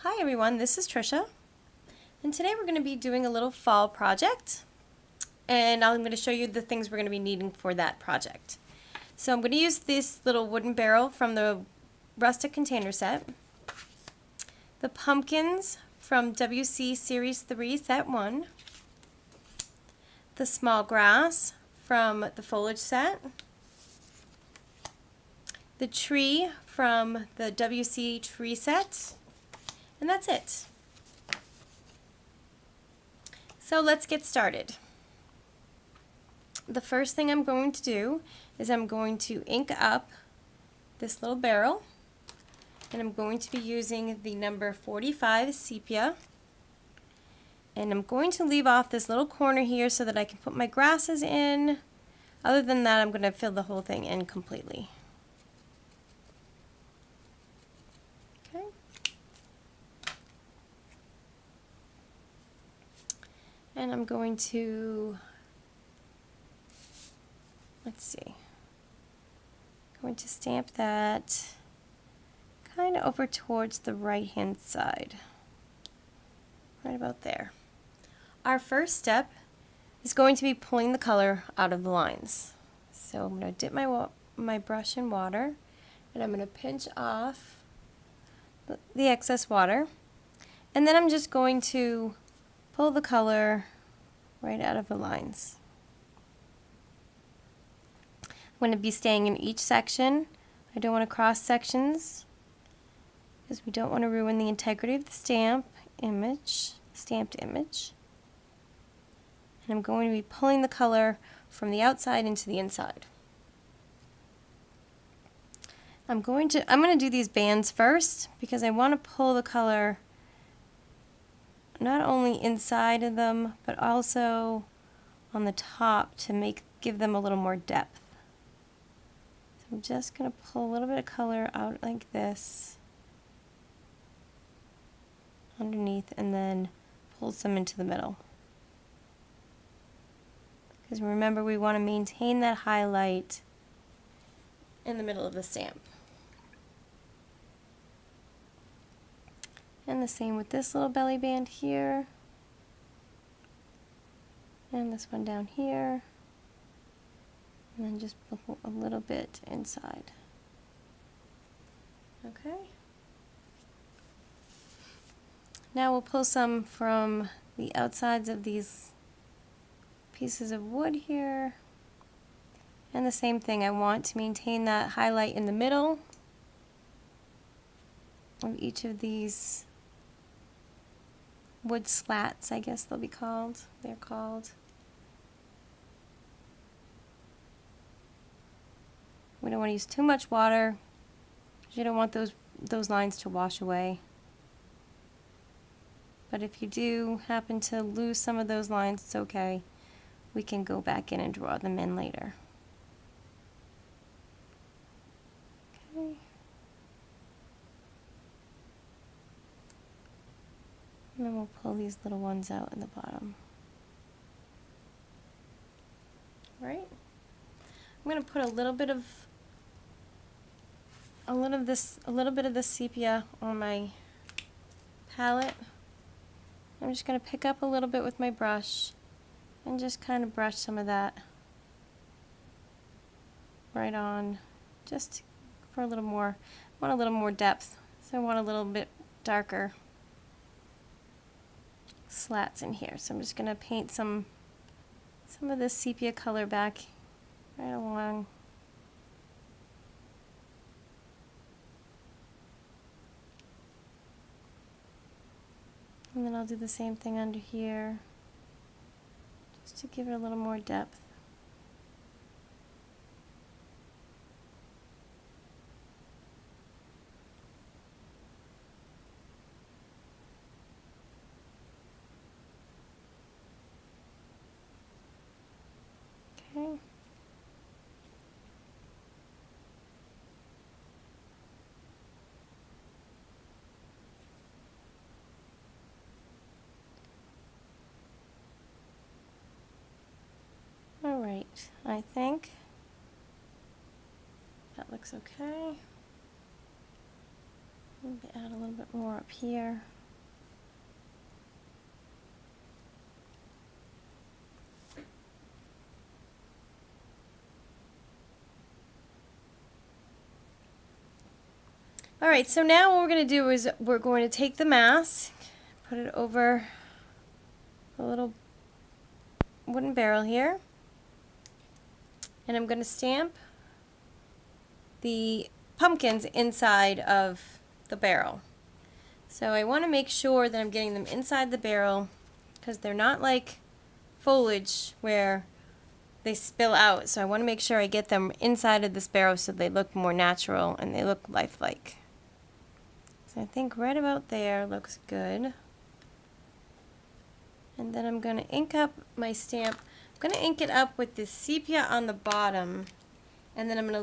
Hi everyone, this is Trisha, and today we're going to be doing a little fall project, and I'm going to show you the things we're going to be needing for that project. So I'm going to use this little wooden barrel from the rustic container set, the pumpkins from WC Series 3 Set 1, the small grass from the foliage set, the tree from the WC tree set, and that's it. So let's get started. The first thing I'm going to do is I'm going to ink up this little barrel, and I'm going to be using the number 45 sepia, and I'm going to leave off this little corner here so that I can put my grasses in. Other than that, I'm going to fill the whole thing in completely. Okay. And I'm going to, let's see, I'm going to stamp that kind of over towards the right hand side, right about there. Our first step is going to be pulling the color out of the lines. So I'm going to dip my brush in water, and I'm going to pinch off the excess water, and then I'm just going to pull the color right out of the lines. I'm going to be staying in each section. I don't want to cross sections because we don't want to ruin the integrity of the stamped image. And I'm going to be pulling the color from the outside into the inside. I'm going to do these bands first because I want to pull the color not only inside of them, but also on the top to give them a little more depth. So I'm just going to pull a little bit of color out like this underneath, and then pull some into the middle. Because remember, we want to maintain that highlight in the middle of the stamp. And the same with this little belly band here, and this one down here, and then just pull a little bit inside. Okay. Now we'll pull some from the outsides of these pieces of wood here, and the same thing, I want to maintain that highlight in the middle of each of these wood slats, I guess they'll be called. They're called. We don't want to use too much water because you don't want those lines to wash away. But if you do happen to lose some of those lines, it's okay. We can go back in and draw them in later. Okay. And then we'll pull these little ones out in the bottom. Right? I'm going to put a little bit of this sepia on my palette. I'm just going to pick up a little bit with my brush and just kind of brush some of that right on, just for a little more. I want a little more depth, so I want a little bit darker slats in here. So I'm just going to paint some of this sepia color back right along. And then I'll do the same thing under here, just to give it a little more depth. Okay. Alright, I think that looks okay. Maybe add a little bit more up here. All right, so now what we're going to do is we're going to take the mask, put it over a little wooden barrel here, and I'm going to stamp the pumpkins inside of the barrel. So I want to make sure that I'm getting them inside the barrel because they're not like foliage where they spill out. So I want to make sure I get them inside of this barrel so they look more natural and they look lifelike. So I think right about there looks good. And then I'm going to ink up my stamp. I'm going to ink it up with the sepia on the bottom. And then I'm going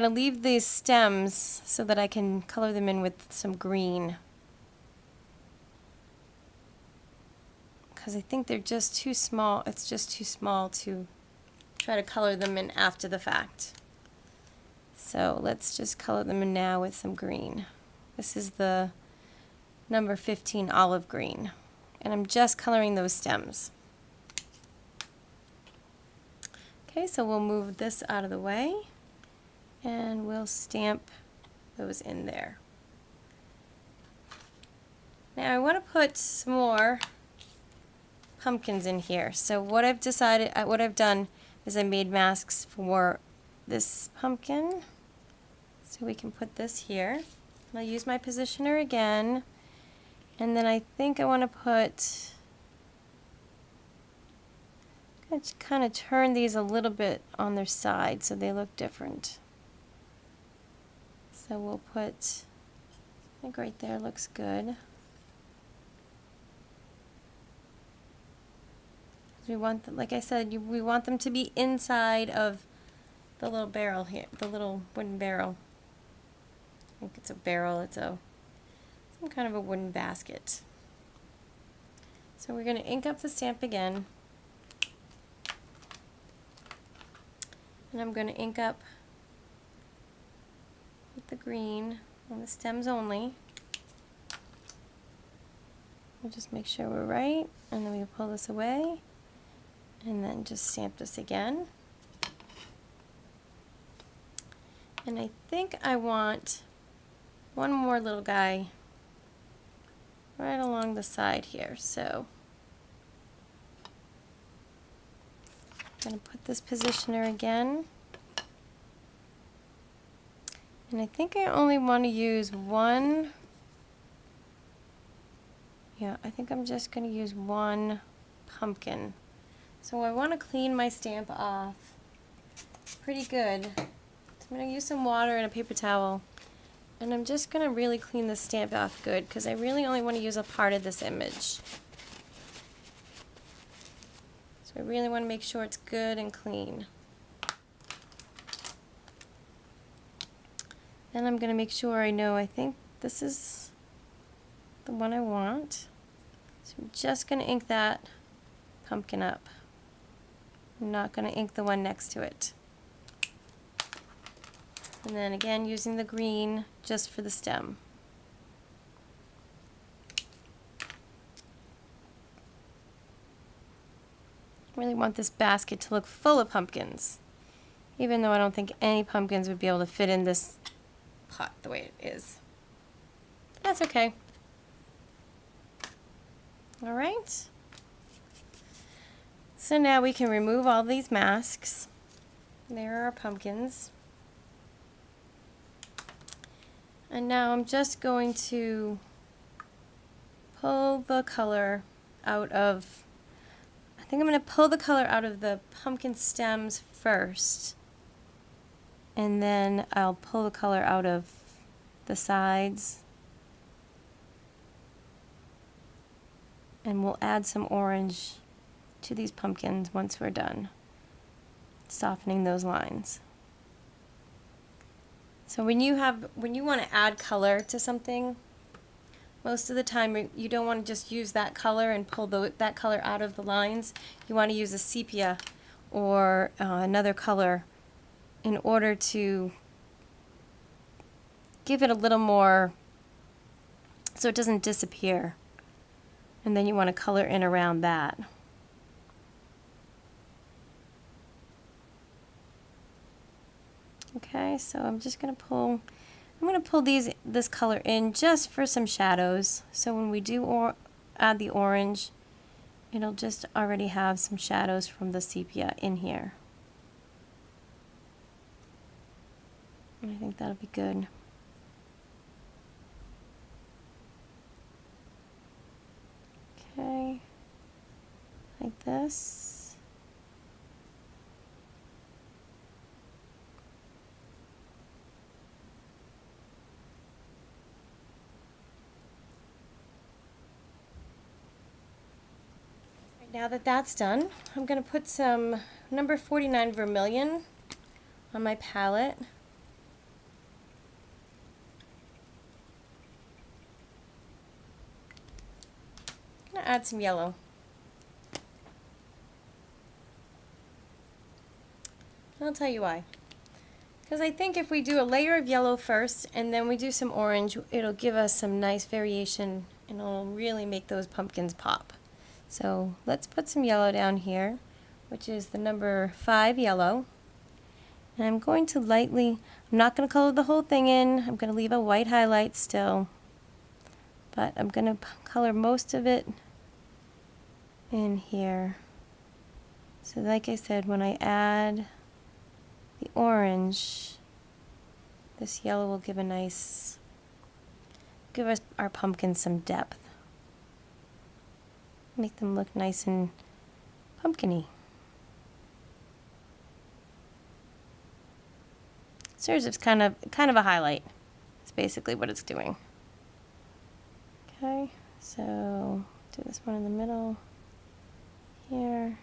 to leave these stems so that I can color them in with some green. Because I think they're just too small. It's just too small to try to color them in after the fact. So let's just color them in now with some green. This is the number 15 olive green. And I'm just coloring those stems. Okay, so we'll move this out of the way and we'll stamp those in there. Now I want to put some more pumpkins in here. So what I've done is I made masks for this pumpkin. So we can put this here. I'll use my positioner again. And then I think I want to put, kind of turn these a little bit on their side so they look different. So we'll put, I think right there looks good. We want them, like I said, we want them to be inside of the little barrel here, the little wooden barrel. I think it's a barrel, it's some kind of a wooden basket. So we're going to ink up the stamp again. And I'm going to ink up with the green on the stems only. We'll just make sure we're right, and then we pull this away, and then just stamp this again. And I think I want one more little guy right along the side here. So I'm going to put this positioner again. And I think I only want to use one. Yeah, I think I'm just going to use one pumpkin. So I want to clean my stamp off pretty good. So I'm going to use some water and a paper towel. And I'm just going to really clean the stamp off good because I really only want to use a part of this image. So I really want to make sure it's good and clean. Then I'm going to make sure I think this is the one I want. So I'm just going to ink that pumpkin up. I'm not going to ink the one next to it. And then again using the green just for the stem. I really want this basket to look full of pumpkins, even though I don't think any pumpkins would be able to fit in this pot the way it is. That's okay. All right. So now we can remove all these masks. There are our pumpkins. And now I'm just going to pull the color out of, I think I'm going to pull the color out of the pumpkin stems first. And then I'll pull the color out of the sides. And we'll add some orange to these pumpkins once we're done softening those lines. So when you want to add color to something, most of the time you don't want to just use that color and pull that color out of the lines. You want to use a sepia or another color in order to give it a little more so it doesn't disappear. And then you want to color in around that. Okay, so I'm just going to pull, this color in just for some shadows. So when we do add the orange, it'll just already have some shadows from the sepia in here. And I think that'll be good. Okay, like this. Now that that's done, I'm going to put some number 49 vermilion on my palette. I'm going to add some yellow. And I'll tell you why. Because I think if we do a layer of yellow first and then we do some orange, it'll give us some nice variation and it'll really make those pumpkins pop. So let's put some yellow down here, which is the number 5 yellow. And I'm going to lightly, I'm not going to color the whole thing in, I'm going to leave a white highlight still. But I'm going to color most of it in here. So like I said, when I add the orange, this yellow will give us our pumpkins some depth. Make them look nice and pumpkin-y. Serves as kind of a highlight. It's basically what it's doing. Okay, so do this one in the middle here.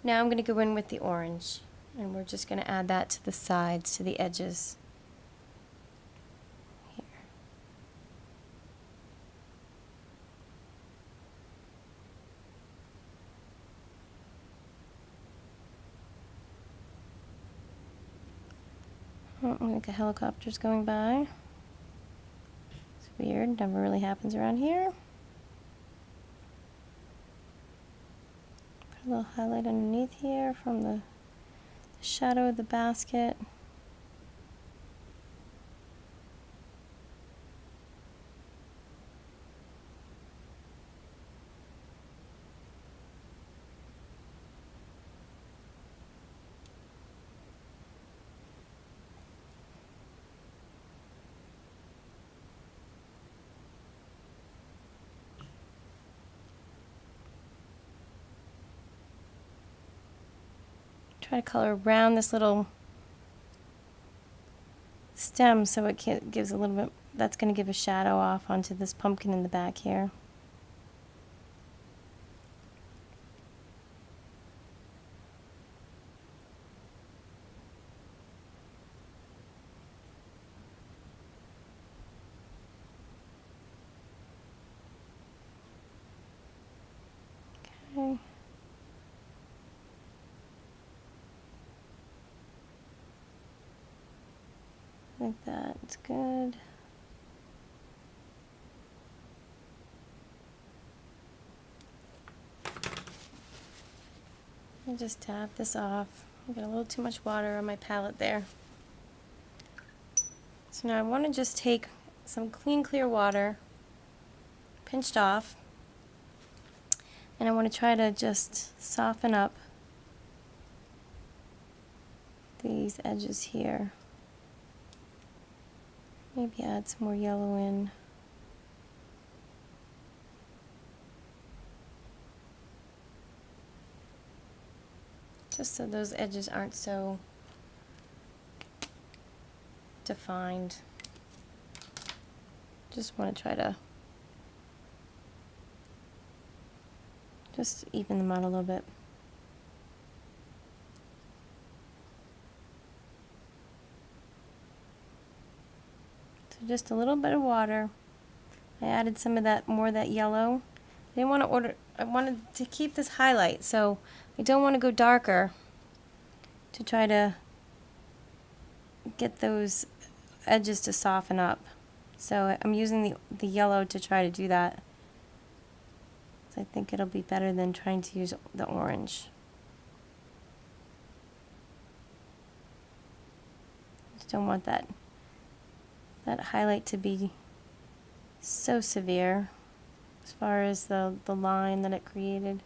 Now I'm going to go in with the orange. And we're just going to add that to the sides, to the edges. Here. Oh, like a helicopter's going by. It's weird, never really happens around here. Put a little highlight underneath here from the shadow of the basket. Try to color around this little stem so it gives a little bit, that's going to give a shadow off onto this pumpkin in the back here. Okay. Like that, it's good. I'll just tap this off. I got a little too much water on my palette there. So now I want to just take some clean, clear water, pinched off, and I want to try to just soften up these edges here. Maybe add some more yellow in. Just so those edges aren't so defined. Just want to try to just even them out a little bit. So just a little bit of water. I added some of that, more of that yellow. I didn't want to I wanted to keep this highlight, so I don't want to go darker to try to get those edges to soften up. So I'm using the yellow to try to do that. So I think it'll be better than trying to use the orange. Just don't want that highlight to be so severe as far as the line that it created.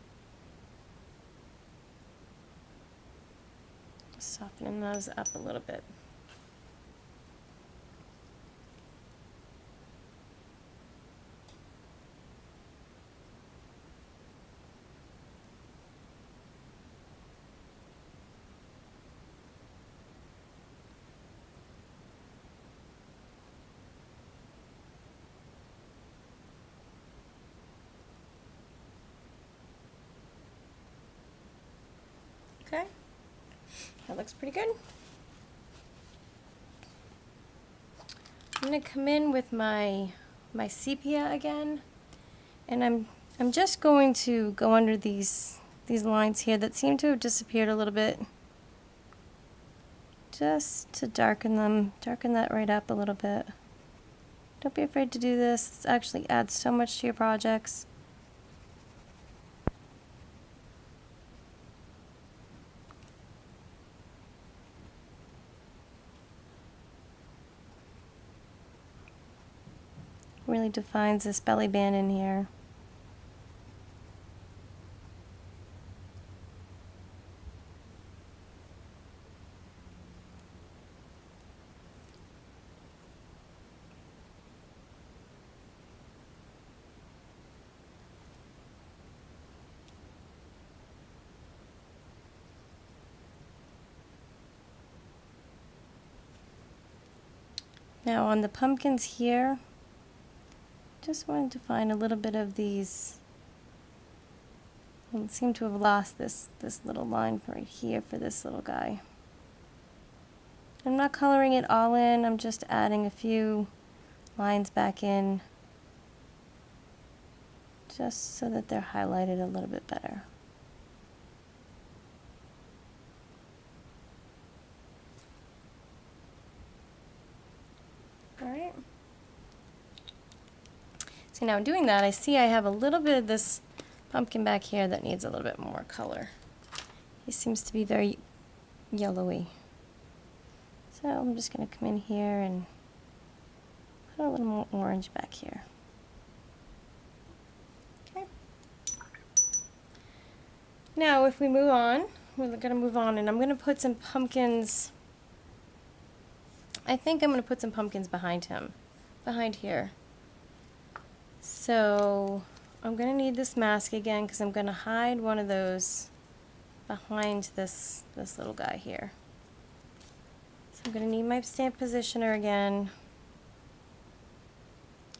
Just softening those up a little bit. Okay, that looks pretty good. I'm going to come in with my sepia again, and I'm just going to go under these lines here that seem to have disappeared a little bit, just to darken that right up a little bit. Don't be afraid to do this. This actually adds so much to your projects. Really defines this belly band in here. Now on the pumpkins here, just wanted to find a little bit of these. I seem to have lost this little line right here for this little guy. I'm not coloring it all in, I'm just adding a few lines back in just so that they're highlighted a little bit better. Alright. So now doing that, I see I have a little bit of this pumpkin back here that needs a little bit more color. He seems to be very yellowy. So I'm just going to come in here and put a little more orange back here. Okay. Now if we move on, we're going to move on and I'm going to put some pumpkins. I think I'm going to put some pumpkins behind him, behind here. So I'm going to need this mask again because I'm going to hide one of those behind this little guy here. So I'm going to need my stamp positioner again.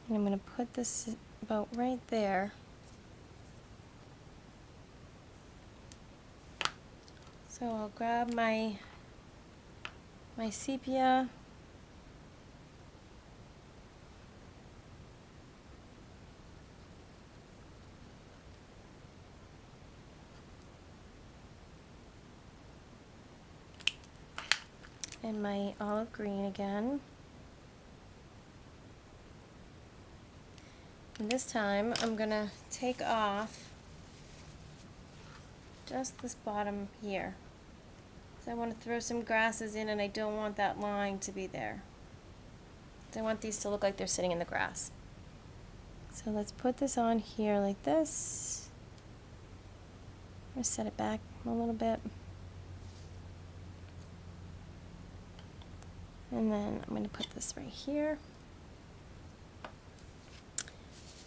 And I'm going to put this about right there. So I'll grab my sepia. And my olive green again. And this time I'm going to take off just this bottom here. So I want to throw some grasses in and I don't want that line to be there. I want these to look like they're sitting in the grass. So let's put this on here like this. I'm going to set it back a little bit. And then I'm going to put this right here.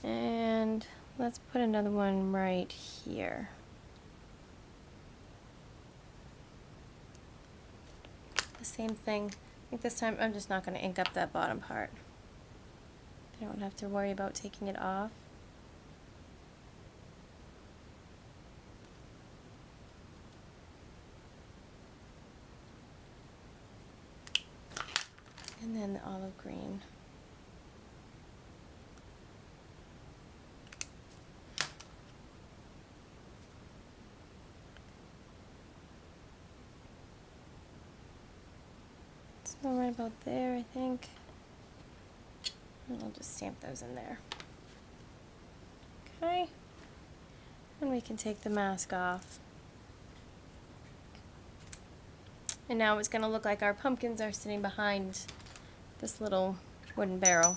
And let's put another one right here. The same thing. I think this time I'm just not going to ink up that bottom part. I don't have to worry about taking it off. And then the olive green. So right about there, I think. And I'll just stamp those in there. Okay. And we can take the mask off. And now it's going to look like our pumpkins are sitting behind this little wooden barrel.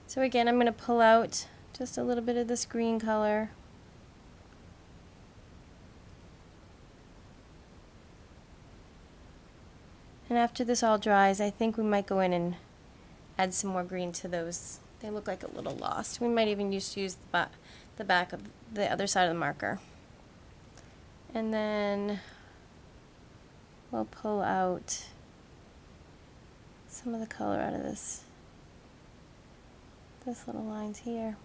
So again, I'm going to pull out just a little bit of this green color. And after this all dries, I think we might go in and add some more green to those. They look like a little lost. We might even use the back of the other side of the marker. And then we'll pull out some of the color out of this little lines here.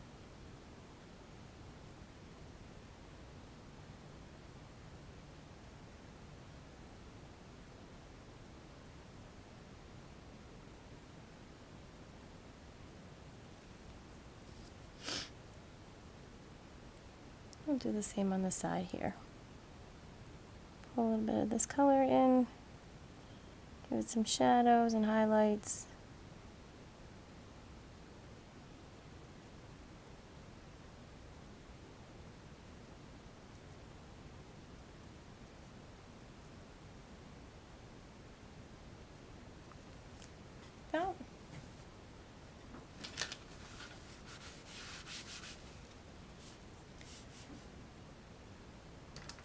I'll do the same on the side here. Pull a little bit of this color in, give it some shadows and highlights. About.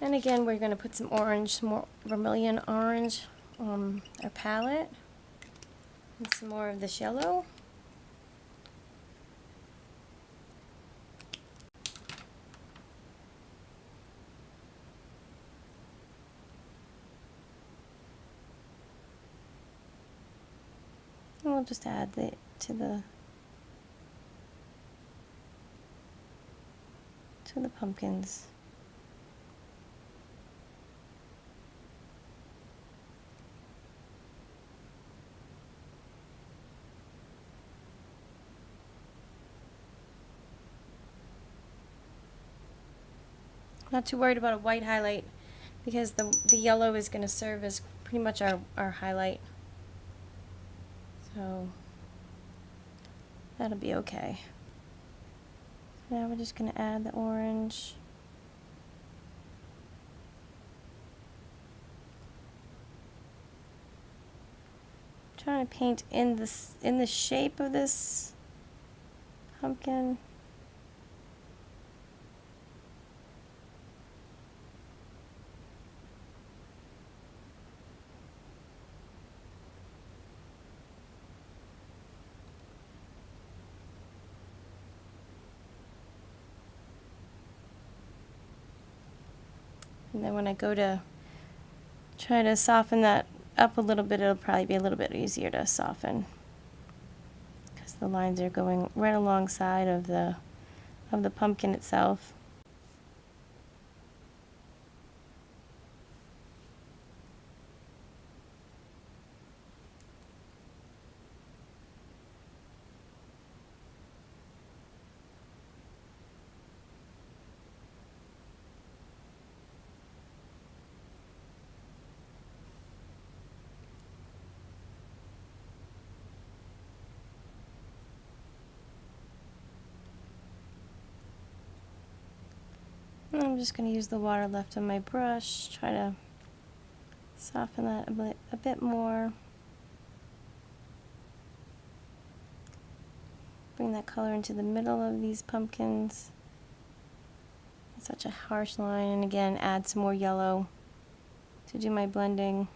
And again, we're going to put some orange, some more vermilion orange on our palette. And some more of this yellow. And we'll just add it to the pumpkins. Not too worried about a white highlight because the yellow is going to serve as pretty much our highlight. So that'll be okay. Now we're just going to add the orange. I'm trying to paint in the shape of this pumpkin. And then when I go to try to soften that up a little bit, it'll probably be a little bit easier to soften because the lines are going right alongside of the pumpkin itself. And I'm just going to use the water left on my brush, try to soften that a bit more. Bring that color into the middle of these pumpkins. It's such a harsh line, and again, add some more yellow to do my blending.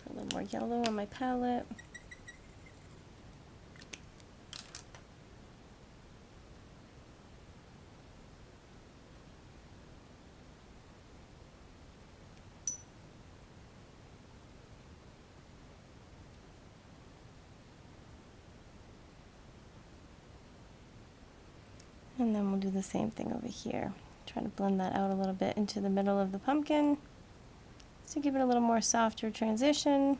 A little more yellow on my palette. And then we'll do the same thing over here. Try to blend that out a little bit into the middle of the pumpkin to give it a little more softer transition.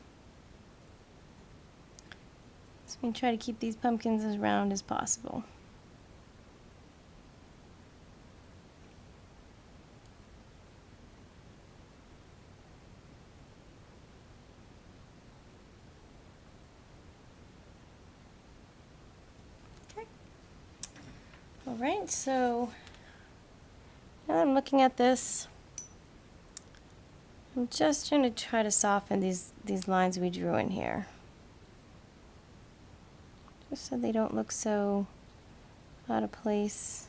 So we try to keep these pumpkins as round as possible. Okay. All right, so now I'm looking at this. I'm just trying to try to soften these lines we drew in here, just so they don't look so out of place.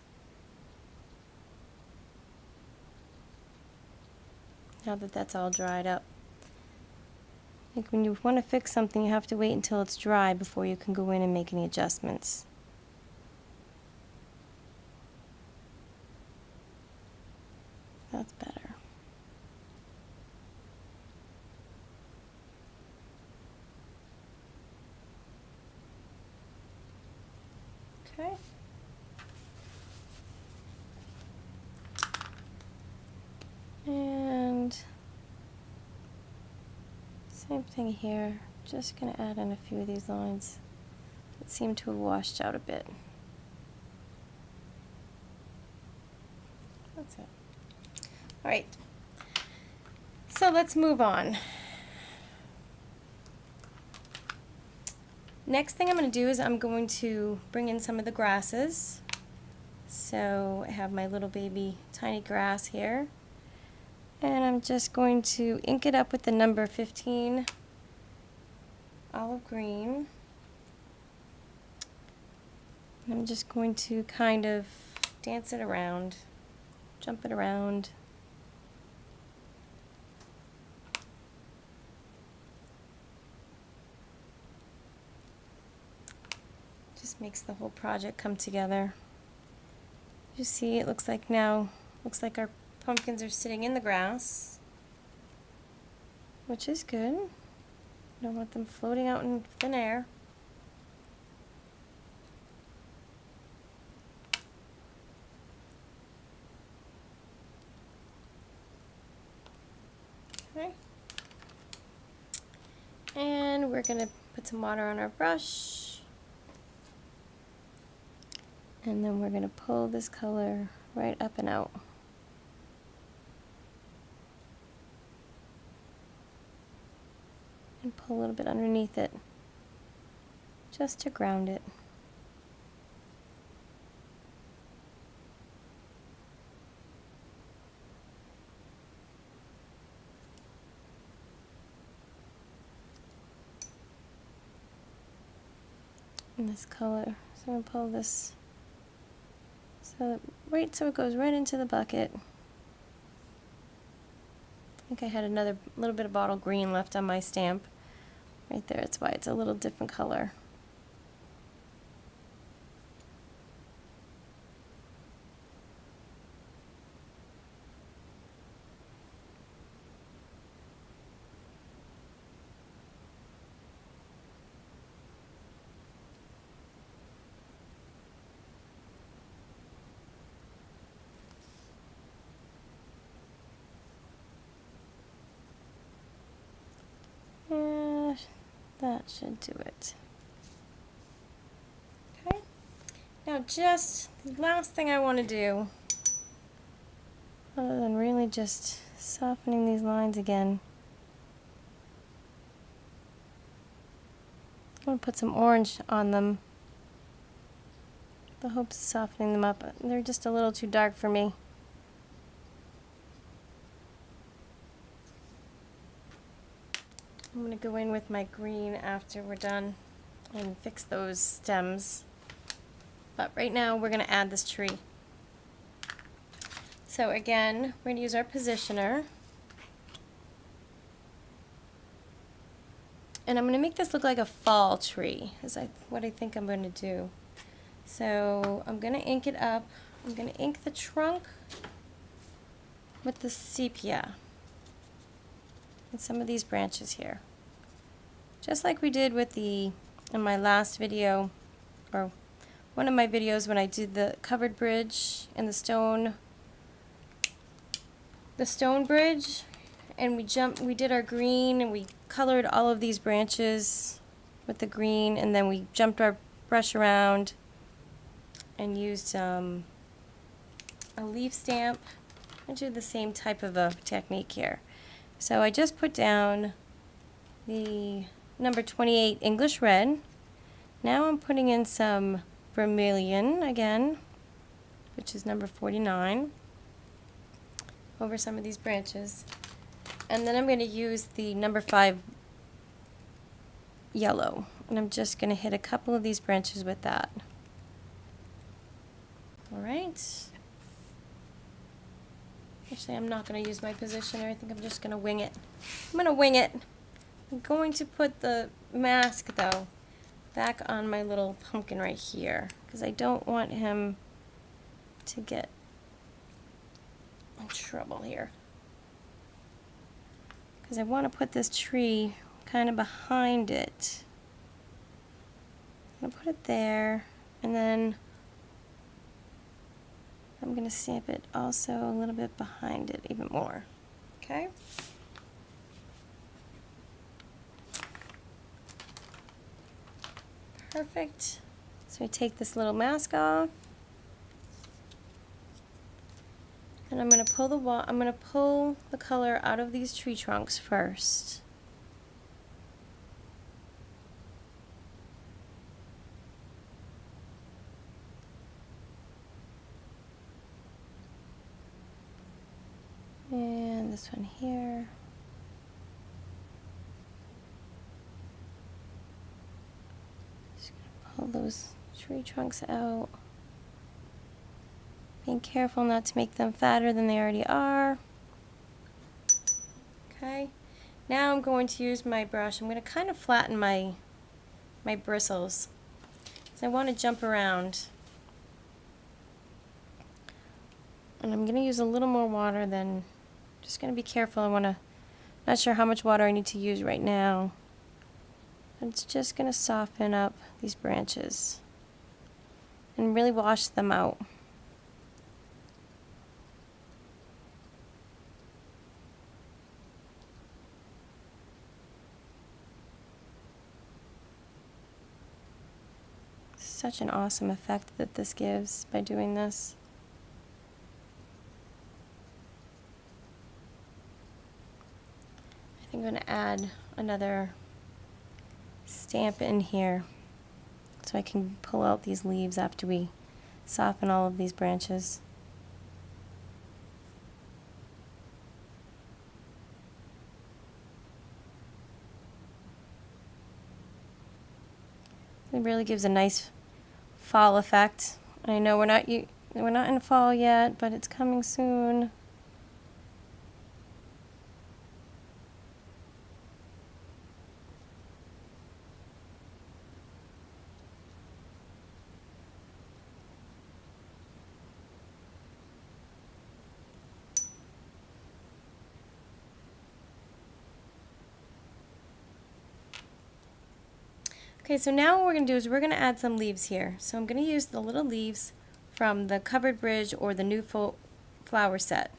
Now that that's all dried up. I think when you want to fix something, you have to wait until it's dry before you can go in and make any adjustments. That's better. Okay. And same thing here. Just going to add in a few of these lines that seem to have washed out a bit. That's it. All right. So let's move on. Next thing I'm going to do is I'm going to bring in some of the grasses. So I have my little baby tiny grass here. And I'm just going to ink it up with the number 15 olive green. And I'm just going to kind of dance it around, jump it around. Just makes the whole project come together. You see, it looks like our pumpkins are sitting in the grass, which is good. I don't want them floating out in thin air. Okay. And we're going to put some water on our brush. And then we're going to pull this color right up and out. And pull a little bit underneath it, just to ground it. And this color, so I'm going to pull this so it goes right into the bucket. I think I had another little bit of bottle green left on my stamp. Right there, that's why it's a little different color. Yeah, that should do it. Okay. Now just the last thing I want to do, other than really just softening these lines again, I'm going to put some orange on them. The hopes of softening them up. They're just a little too dark for me. I'm going to go in with my green after we're done and fix those stems. But right now we're going to add this tree. So again, we're going to use our positioner. And I'm going to make this look like a fall tree, is what I think I'm going to do. So I'm going to ink it up. I'm going to ink the trunk with the sepia and some of these branches here. Just like we did with in my last video, or one of my videos when I did the covered bridge and the stone bridge, and we did our green and we colored all of these branches with the green, and then we jumped our brush around and used a leaf stamp. I do the same type of a technique here. So I just put down the number 28 English red. Now I'm putting in some vermilion again, which is number 49, over some of these branches. And then I'm going to use the number 5 yellow, and I'm just going to hit a couple of these branches with that. Alright. Actually, I'm not going to use my positioner. I think I'm just going to wing it. I'm going to wing it. I'm going to put the mask, though, back on my little pumpkin right here, because I don't want him to get in trouble here. Because I want to put this tree kind of behind it. I'm going to put it there, and then I'm going to stamp it also a little bit behind it even more. Okay? Perfect. So I take this little mask off, and I'm going to pull the color out of these tree trunks first. And this one here. Just gonna pull those tree trunks out. Being careful not to make them fatter than they already are. Okay. Now I'm going to use my brush. I'm going to kind of flatten my bristles, because I want to jump around. And I'm going to use a little more water than, just going to be careful. Not sure how much water I need to use right now. It's just going to soften up these branches and really wash them out. Such an awesome effect that this gives by doing this. I think I'm going to add another stamp in here so I can pull out these leaves after we soften all of these branches. It really gives a nice fall effect. I know we're not in fall yet, but it's coming soon. Okay, so now what we're going to do is we're going to add some leaves here. So I'm going to use the little leaves from the Covered Bridge or the New Flower set.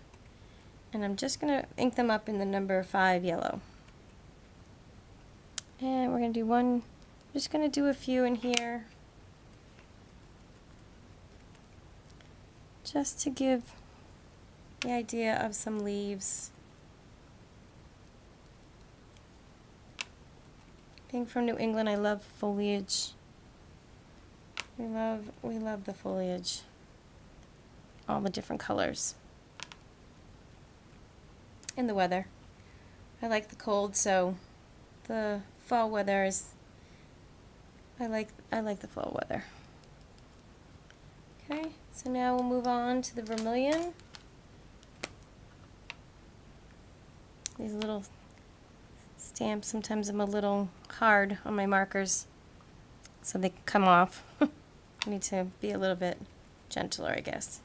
And I'm just going to ink them up in the number 5 yellow. And we're going to do one, I'm just going to do a few in here, just to give the idea of some leaves. Being from New England, I love foliage. We love the foliage. All the different colors. And the weather. I like the cold, so the fall weather is, I like the fall weather. Okay, so now we'll move on to the vermilion. These little stamps, sometimes I'm a little hard on my markers, so they come off. I need to be a little bit gentler, I guess.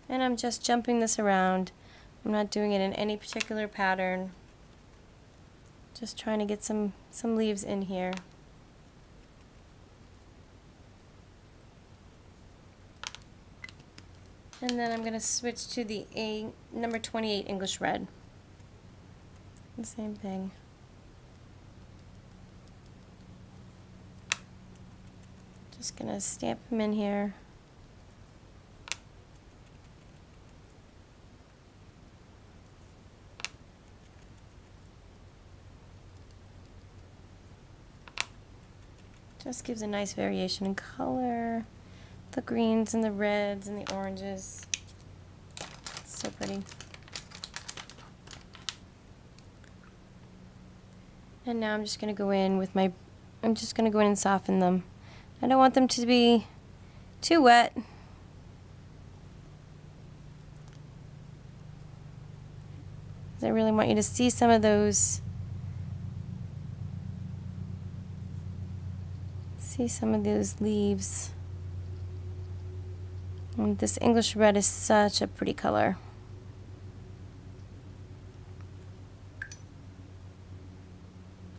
And I'm just jumping this around. I'm not doing it in any particular pattern. Just trying to get some leaves in here. And then I'm going to switch to the number 28 English Red. The same thing. Just going to stamp them in here. Just gives a nice variation in color. The greens and the reds and the oranges. It's so pretty. And now I'm just going to go in with my, I'm just going to go in and soften them. I don't want them to be too wet. I really want you to see some of those, leaves. And this English Red is such a pretty color.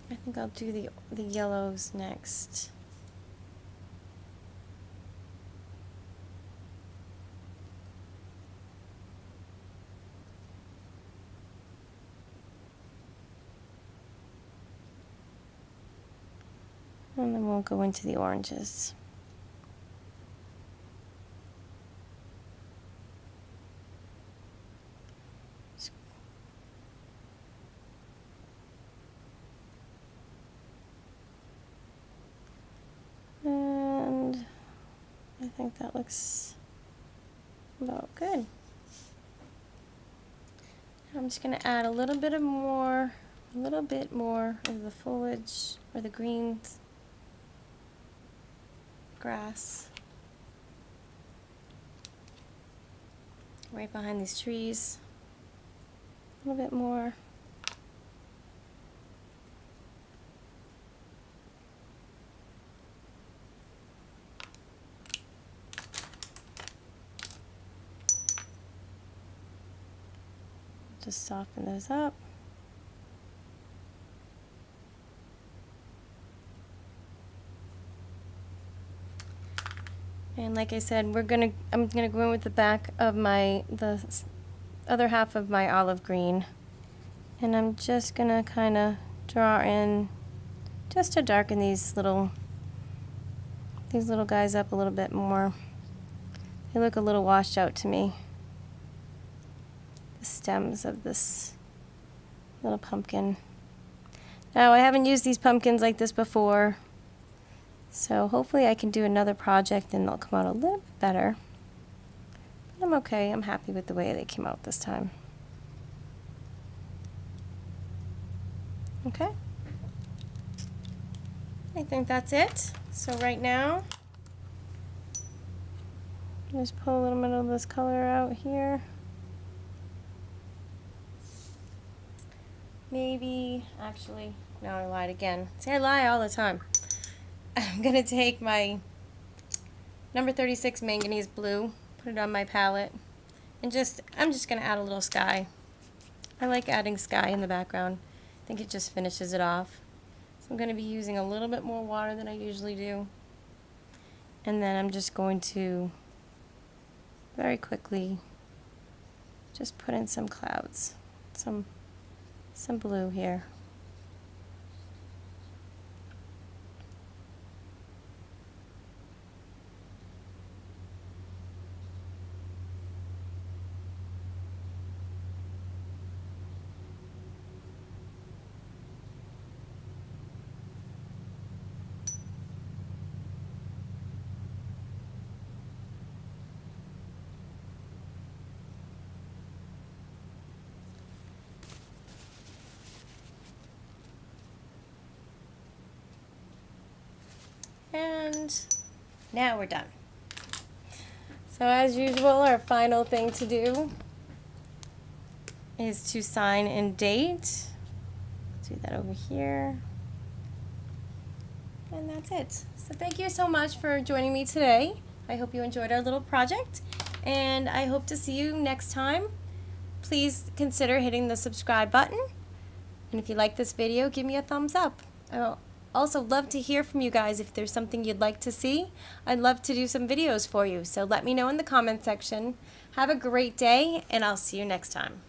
I think I'll do the yellows next. And then we'll go into the oranges. And I think that looks about good. I'm just going to add a little bit more of the foliage or the greens, grass, right behind these trees. A little bit more. Just soften those up. And like I said, I'm gonna go in with the back of the other half of my olive green, and I'm just gonna kind of draw in just to darken these little guys up a little bit more. They look a little washed out to me. The stems of this little pumpkin. Now, I haven't used these pumpkins like this before, so hopefully I can do another project and they'll come out a little bit better. But I'm okay. I'm happy with the way they came out this time. Okay. I think that's it. So right now, just pull a little bit of this color out here. Maybe, actually, no, I lied again. See, I lie all the time. I'm going to take my number 36 manganese blue, put it on my palette, and I'm just going to add a little sky. I like adding sky in the background. I think it just finishes it off. So I'm going to be using a little bit more water than I usually do. And then I'm just going to very quickly just put in some clouds, some blue here. And now we're done. So as usual, our final thing to do is to sign and date. Let's do that over here. And that's it. So thank you so much for joining me today. I hope you enjoyed our little project, and I hope to see you next time. Please consider hitting the subscribe button. And if you like this video, give me a thumbs up. Also, love to hear from you guys if there's something you'd like to see. I'd love to do some videos for you, so let me know in the comment section. Have a great day, and I'll see you next time.